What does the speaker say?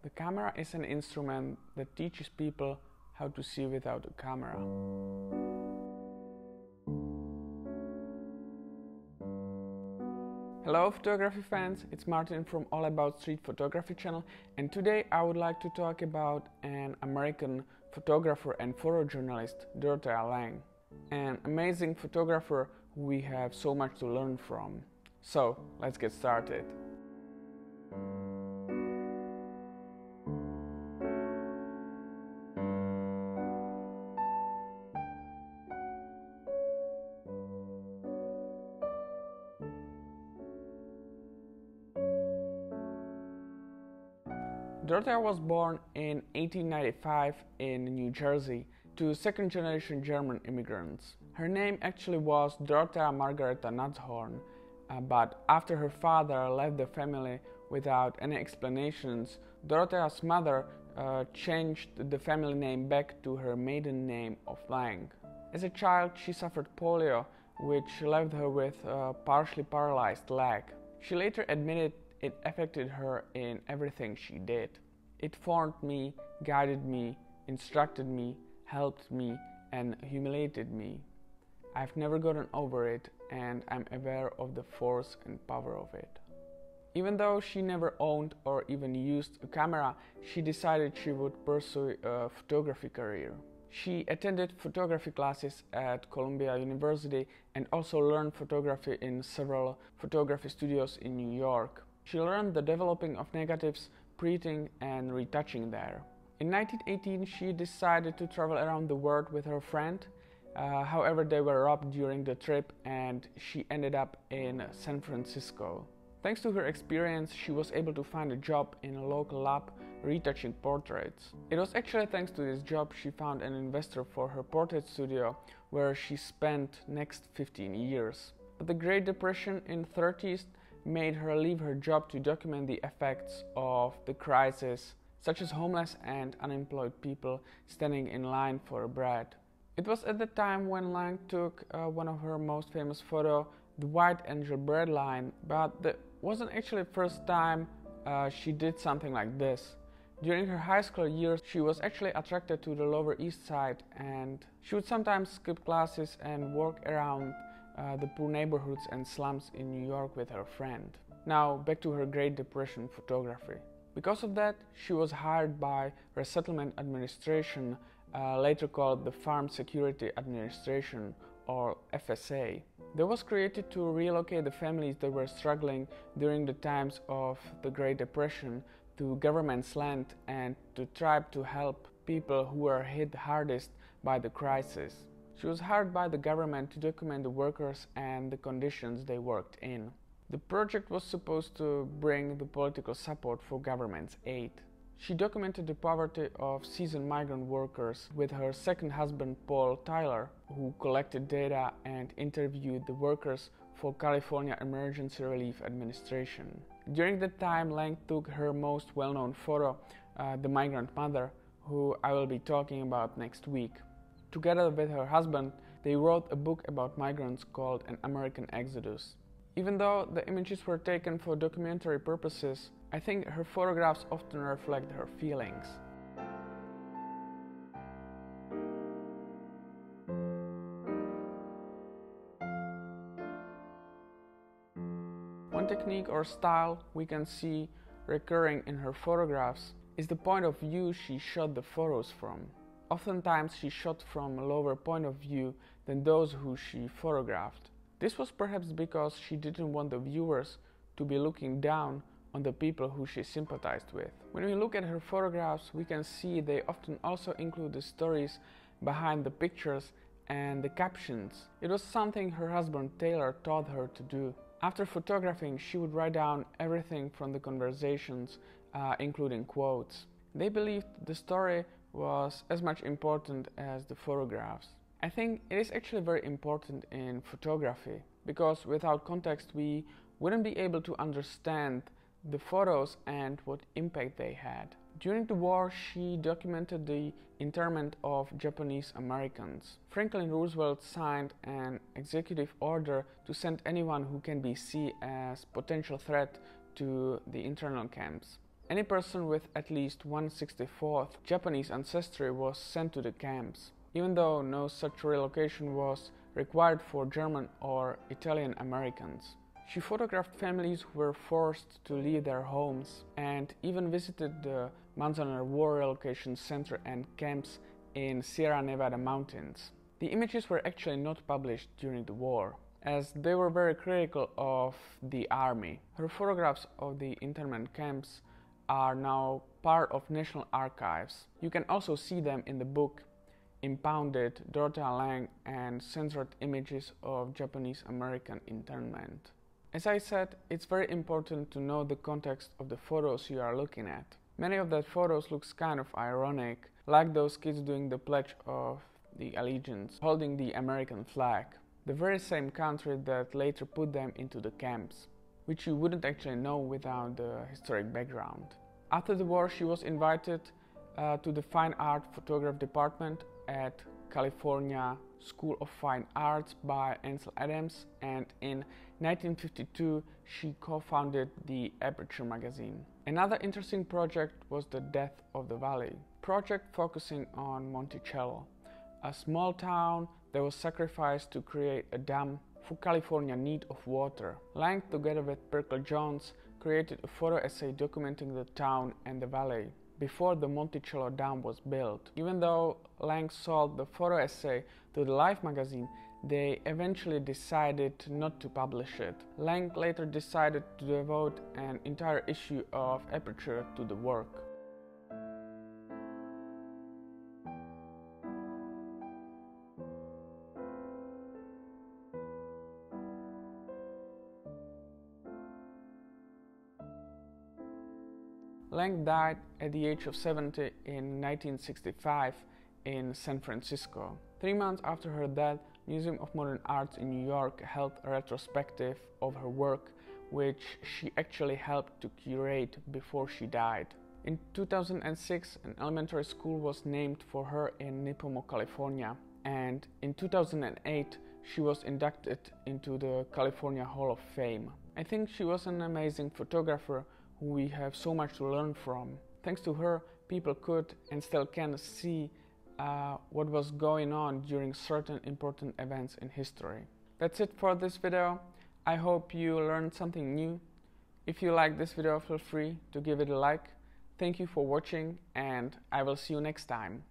The camera is an instrument that teaches people how to see without a camera. Hello photography fans, it's Martin from All About Street Photography channel, and today I would like to talk about an American photographer and photojournalist, Dorothea Lange. An amazing photographer who we have so much to learn from. So, let's get started. Dorothea was born in 1895 in New Jersey to second-generation German immigrants. Her name actually was Dorothea Margareta Nutzhorn, but after her father left the family without any explanations, Dorothea's mother changed the family name back to her maiden name of Lange. As a child, she suffered polio, which left her with a partially paralyzed leg. She later admitted it affected her in everything she did. It formed me, guided me, instructed me, helped me, and humiliated me. I've never gotten over it, and I'm aware of the force and power of it. Even though she never owned or even used a camera, she decided she would pursue a photography career. She attended photography classes at Columbia University and also learned photography in several photography studios in New York. She learned the developing of negatives, printing and retouching there. In 1918, she decided to travel around the world with her friend. However, they were robbed during the trip and she ended up in San Francisco. Thanks to her experience, she was able to find a job in a local lab retouching portraits. It was actually thanks to this job she found an investor for her portrait studio, where she spent next 15 years. But the Great Depression in the 30s made her leave her job to document the effects of the crisis, such as homeless and unemployed people standing in line for bread. It was at the time when Lange took one of her most famous photos, the White Angel bread line, but that wasn't actually the first time she did something like this. During her high school years, she was actually attracted to the Lower East Side, and she would sometimes skip classes and work around the poor neighborhoods and slums in New York with her friend. Now back to her Great Depression photography. Because of that, she was hired by Resettlement Administration, later called the Farm Security Administration, or FSA. That was created to relocate the families that were struggling during the times of the Great Depression to government's land and to try to help people who were hit hardest by the crisis. She was hired by the government to document the workers and the conditions they worked in. The project was supposed to bring the political support for government's aid. She documented the poverty of seasoned migrant workers with her second husband Paul Tyler, who collected data and interviewed the workers for California Emergency Relief Administration. During that time, Lange took her most well-known photo, the migrant mother, who I will be talking about next week. Together with her husband, they wrote a book about migrants called An American Exodus. Even though the images were taken for documentary purposes, I think her photographs often reflect her feelings. One technique or style we can see recurring in her photographs is the point of view she shot the photos from. Oftentimes she shot from a lower point of view than those who she photographed. This was perhaps because she didn't want the viewers to be looking down on the people who she sympathized with. When we look at her photographs, we can see they often also include the stories behind the pictures and the captions. It was something her husband Taylor taught her to do. After photographing, she would write down everything from the conversations, including quotes. They believed the story was as much important as the photographs. I think it is actually very important in photography, because without context we wouldn't be able to understand the photos and what impact they had. During the war, she documented the internment of Japanese Americans. Franklin Roosevelt signed an executive order to send anyone who can be seen as potential threat to the internal camps. Any person with at least 1/64 Japanese ancestry was sent to the camps, even though no such relocation was required for German or Italian Americans. She photographed families who were forced to leave their homes and even visited the Manzanar War Relocation Center and camps in Sierra Nevada mountains. The images were actually not published during the war, as they were very critical of the army. Her photographs of the internment camps are now part of National Archives. You can also see them in the book Impounded, Dorothea Lange and Censored Images of Japanese American Internment. As I said, it's very important to know the context of the photos you are looking at. Many of the photos looks kind of ironic, like those kids doing the Pledge of the Allegiance, holding the American flag, the very same country that later put them into the camps, which you wouldn't actually know without the historic background. After the war, she was invited to the Fine Art Photography department at California School of Fine Arts by Ansel Adams, and in 1952 she co-founded the Aperture magazine. Another interesting project was the Death of the Valley project, focusing on Monticello, a small town that was sacrificed to create a dam for California need of water. Lange, together with Berkeley Jones, created a photo essay documenting the town and the valley before the Monticello Dam was built. Even though Lange sold the photo essay to the Life magazine, they eventually decided not to publish it. Lange later decided to devote an entire issue of Aperture to the work. Lange died at the age of 70 in 1965 in San Francisco. 3 months after her death, Museum of Modern Arts in New York held a retrospective of her work, which she actually helped to curate before she died. In 2006, an elementary school was named for her in Nipomo, California, and in 2008 she was inducted into the California Hall of Fame. I think she was an amazing photographer who we have so much to learn from. Thanks to her, people could and still can see what was going on during certain important events in history. That's it for this video. I hope you learned something new. If you like this video, feel free to give it a like. Thank you for watching, and I will see you next time.